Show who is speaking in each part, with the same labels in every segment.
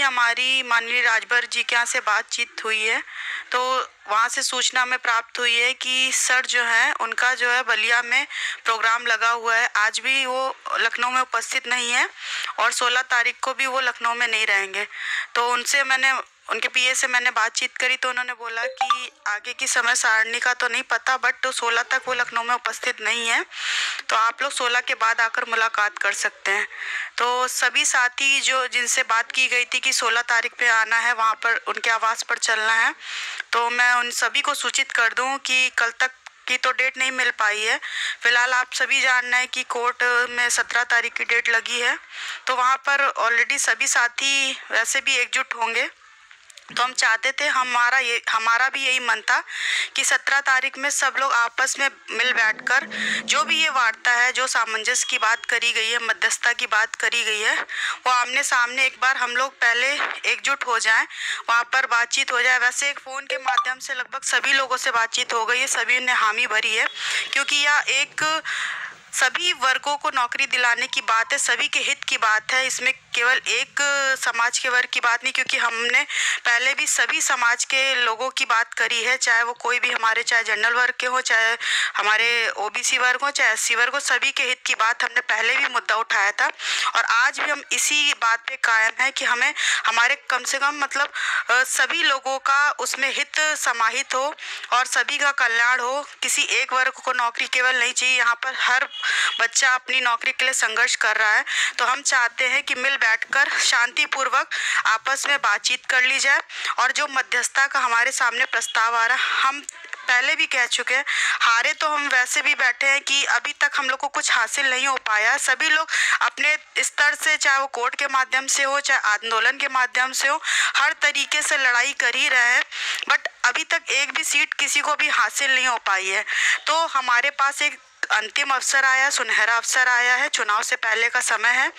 Speaker 1: हमारी माननीय राजभर जी के यहाँ से बातचीत हुई है, तो वहाँ से सूचना हमें प्राप्त हुई है कि सर जो है उनका जो है बलिया में प्रोग्राम लगा हुआ है। आज भी वो लखनऊ में उपस्थित नहीं है और 16 तारीख को भी वो लखनऊ में नहीं रहेंगे। तो उनके पीए से मैंने बातचीत करी तो उन्होंने बोला कि आगे की समय सारणी का तो नहीं पता, बट 16 तक वो लखनऊ में उपस्थित नहीं है, तो आप लोग 16 के बाद आकर मुलाकात कर सकते हैं। तो सभी साथी जो जिनसे बात की गई थी कि 16 तारीख पे आना है, वहाँ पर उनके आवास पर चलना है, तो मैं उन सभी को सूचित कर दूं कि कल तक की तो डेट नहीं मिल पाई है। फिलहाल आप सभी जानना है कि कोर्ट में 17 तारीख की डेट लगी है, तो वहाँ पर ऑलरेडी सभी साथी वैसे भी एकजुट होंगे। तो हम चाहते थे, हमारा भी यही मन था कि 17 तारीख में सब लोग आपस में मिल बैठकर जो भी ये वार्ता है, जो सामंजस्य की बात करी गई है, मध्यस्थता की बात करी गई है, वो आमने सामने एक बार हम लोग पहले एकजुट हो जाएं, वहाँ पर बातचीत हो जाए। वैसे एक फ़ोन के माध्यम से लगभग सभी लोगों से बातचीत हो गई है, सभी ने हामी भरी है, क्योंकि यह एक सभी वर्गों को नौकरी दिलाने की बात है, सभी के हित की बात है। इसमें केवल एक समाज के वर्ग की बात नहीं, क्योंकि हमने पहले भी सभी समाज के लोगों की बात करी है, चाहे वो कोई भी हमारे, चाहे जनरल वर्ग के हो, चाहे हमारे ओबीसी वर्ग हो, चाहे एससी वर्ग हो, सभी के हित की बात हमने पहले भी मुद्दा उठाया था। और आज भी हम इसी बात पे कायम है कि हमें हमारे कम से कम मतलब सभी लोगों का उसमें हित समाहित हो और सभी का कल्याण हो। किसी एक वर्ग को नौकरी केवल नहीं चाहिए, यहाँ पर हर बच्चा अपनी नौकरी के लिए संघर्ष कर रहा है। तो हम चाहते हैं कि मिल बैठकर शांतिपूर्वक आपस में बातचीत कर ली जाए। और जो मध्यस्थता का हमारे सामने प्रस्ताव आ रहा है, हम पहले भी कह चुके हैं, हारे तो हम वैसे भी बैठे हैं कि अभी तक हम लोग को कुछ हासिल नहीं हो पाया। सभी लोग अपने स्तर से, चाहे वो कोर्ट के माध्यम से हो, चाहे आंदोलन के माध्यम से हो, हर तरीके से लड़ाई कर ही रहे हैं, बट अभी तक एक भी सीट किसी को भी हासिल नहीं हो पाई है। तो हमारे पास एक अंतिम अवसर आया, सुनहरा अवसर आया है, चुनाव से पहले का समय है।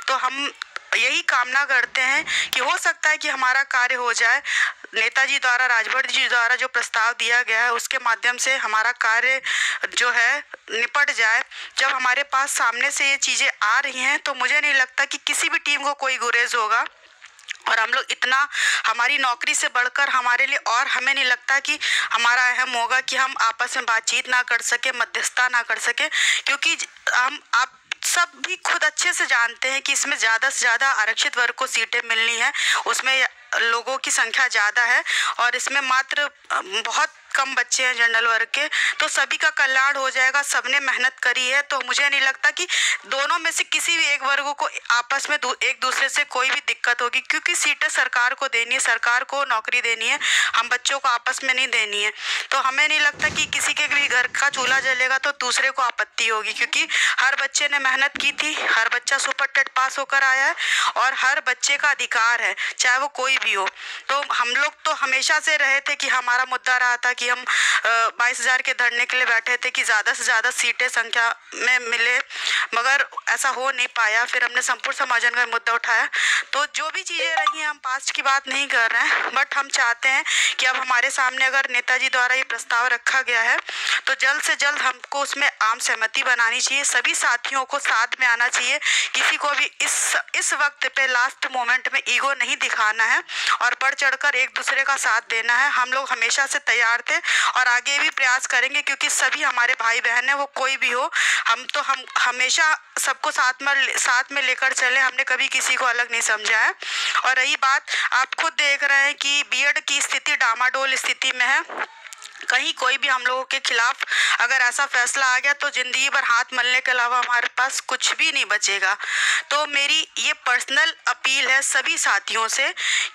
Speaker 1: तो हम यही कामना करते हैं कि हो सकता है कि हमारा कार्य हो जाए, नेताजी द्वारा, राजभर जी द्वारा जो प्रस्ताव दिया गया है उसके माध्यम से हमारा कार्य जो है निपट जाए। जब हमारे पास सामने से ये चीज़ें आ रही हैं तो मुझे नहीं लगता कि किसी भी टीम को कोई गुरेज होगा। और हम लोग इतना, हमारी नौकरी से बढ़कर हमारे लिए, और हमें नहीं लगता कि हमारा अहम होगा कि हम आपस में बातचीत ना कर सके, मध्यस्थता ना कर सके, क्योंकि आप सब भी खुद अच्छे से जानते हैं कि इसमें ज़्यादा से ज़्यादा आरक्षित वर्ग को सीटें मिलनी है, उसमें लोगों की संख्या ज़्यादा है और इसमें मात्र बहुत कम बच्चे हैं जनरल वर्ग के। तो सभी का कल्याण हो जाएगा, सबने मेहनत करी है, तो मुझे नहीं लगता कि दोनों में से किसी भी एक वर्ग को आपस में एक दूसरे से कोई भी दिक्कत होगी, क्योंकि सीटें सरकार को देनी है, सरकार को नौकरी देनी है, हम बच्चों को आपस में नहीं देनी है। तो हमें नहीं लगता कि किसी के भी घर का चूल्हा जलेगा तो दूसरे को आपत्ति होगी, क्योंकि हर बच्चे ने मेहनत की थी, हर बच्चा सुपर टेट पास होकर आया है और हर बच्चे का अधिकार है, चाहे वो कोई भी हो। तो हम लोग तो हमेशा से रहे थे कि हमारा मुद्दा रहा था कि हम 22,000 के धरने के लिए बैठे थे कि ज़्यादा से ज़्यादा सीटें संख्या में मिले, मगर ऐसा हो नहीं पाया। फिर हमने संपूर्ण समाजन का मुद्दा उठाया। तो जो भी चीज़ें रही हैं, हम पास्ट की बात नहीं कर रहे हैं, बट हम चाहते हैं कि अब हमारे सामने अगर नेताजी द्वारा ये प्रस्ताव रखा गया है तो जल्द से जल्द हमको उसमें आम सहमति बनानी चाहिए, सभी साथियों को साथ में आना चाहिए, किसी को भी इस वक्त पे लास्ट मोमेंट में ईगो नहीं दिखाना है और बढ़ चढ़कर एक दूसरे का साथ देना है। हम लोग हमेशा से तैयार थे और आगे भी प्रयास करेंगे, क्योंकि सभी हमारे भाई बहन हैं, वो कोई भी हो, हम हमेशा सबको साथ में लेकर चले, हमने कभी किसी को अलग नहीं समझा है। और रही बात, आप खुद देख रहे हैं कि बीएड की स्थिति डामाडोल स्थिति में है, कहीं कोई भी हम लोगों के खिलाफ अगर ऐसा फैसला आ गया तो जिंदगी भर हाथ मलने के अलावा हमारे पास कुछ भी नहीं बचेगा। तो मेरी ये पर्सनल अपील है सभी साथियों से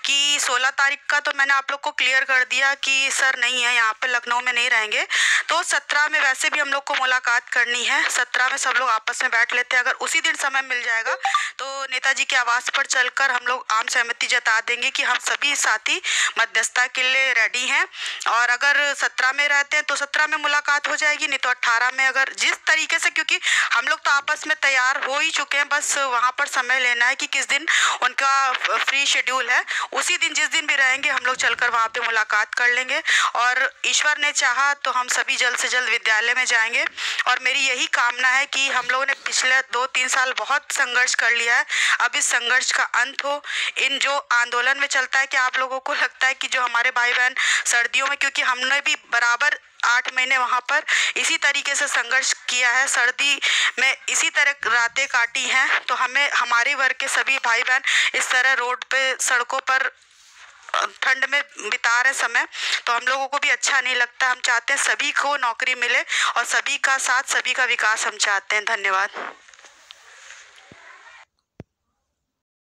Speaker 1: कि 16 तारीख का तो मैंने आप लोग को क्लियर कर दिया कि सर नहीं है यहाँ पे, लखनऊ में नहीं रहेंगे, तो 17 में वैसे भी हम लोग को मुलाकात करनी है, 17 में सब लोग आपस में बैठ लेते हैं। अगर उसी दिन समय मिल जाएगा तो नेताजी के आवास पर चलकर हम लोग आम सहमति जता देंगे कि हम सभी साथी मध्यस्थता के लिए रेडी हैं। और अगर 17 में रहते हैं तो 17 में मुलाकात हो जाएगी, नहीं तो 18 में, अगर जिस तरीके से, क्योंकि हम लोग तो आपस में तैयार हो ही चुके हैं, बस वहाँ पर समय लेना है कि किस दिन उनका फ्री शेड्यूल है, उसी दिन जिस दिन भी रहेंगे हम लोग चलकर वहाँ पे मुलाकात कर लेंगे। और ईश्वर ने चाहा तो हम सभी जल्द से जल्द विद्यालय में जाएंगे। और मेरी यही कामना है कि हम लोगों ने पिछले 2-3 साल बहुत संघर्ष कर लिया है, अब इस संघर्ष का अंत हो। इन जो आंदोलन में चलता है कि आप लोगों को लगता है कि जो हमारे भाई बहन सर्दियों में, क्योंकि हमने भी बराबर 8 महीने वहाँ पर इसी तरीके से संघर्ष किया है, सर्दी में इसी तरह रातें काटी हैं, तो हमें हमारे वर्ग के सभी भाई बहन इस तरह रोड पे सड़कों पर ठंड में बिता रहे समय, तो हम लोगों को भी अच्छा नहीं लगता। हम चाहते हैं सभी को नौकरी मिले और सभी का साथ, सभी का विकास हम चाहते हैं। धन्यवाद।